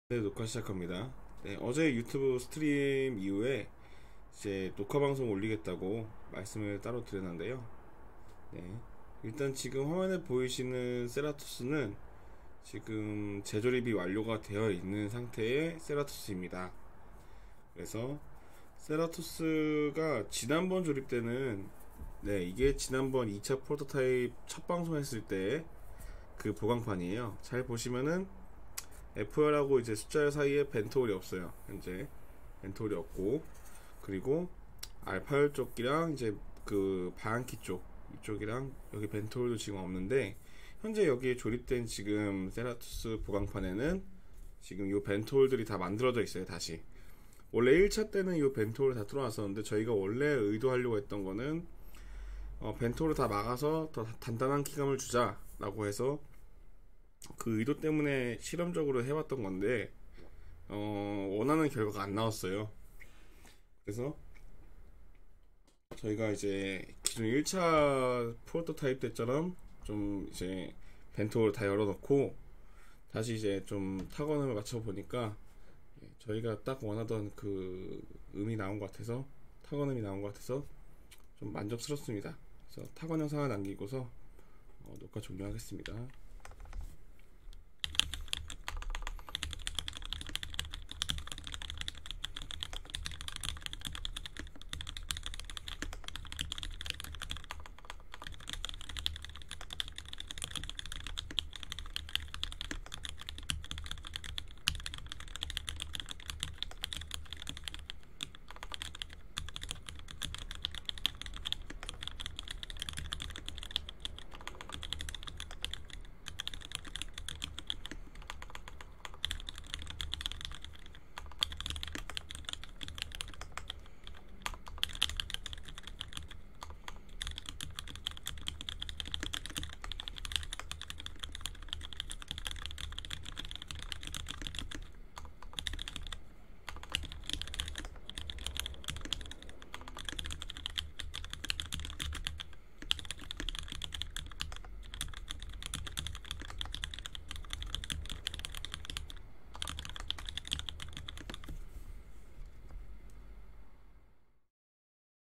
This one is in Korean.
네, 녹화 시작합니다. 네, 어제 유튜브 스트림 이후에 이제 녹화 방송 올리겠다고 말씀을 따로 드렸는데요. 네, 일단 지금 화면에 보이시는 세라토스는 지금 재조립이 완료가 되어 있는 상태의 세라토스입니다. 그래서 세라토스가 지난번 조립 때는 이게 지난번 2차 프로토타입 첫 방송했을 때 그 보강판이에요. 잘 보시면은 FR하고 이제 숫자 사이에 벤토홀이 없어요. 현재 벤토홀이 없고, 그리고 알파열 쪽이랑 이제 그 방향키 쪽 이쪽이랑 여기 벤토홀도 지금 없는데, 현재 여기에 조립된 지금 세라토스 보강판에는 지금 이 벤토홀들이 다 만들어져 있어요. 다시 원래 1차 때는 이 벤토홀을 다 뚫어놨었는데, 저희가 원래 의도하려고 했던 거는 벤토홀을 다 막아서 더 단단한 키감을 주자라고 해서 그 의도 때문에 실험적으로 해봤던 건데 원하는 결과가 안 나왔어요. 그래서 저희가 이제 기존 1차 프로토타입 때처럼 좀 이제 벤토를 다 열어놓고 다시 이제 좀 타건을 맞춰보니까 저희가 딱 원하던 그 음이 나온 것 같아서, 타건음이 나온 것 같아서 좀 만족스럽습니다. 그래서 타건 영상을 남기고서 녹화 종료하겠습니다.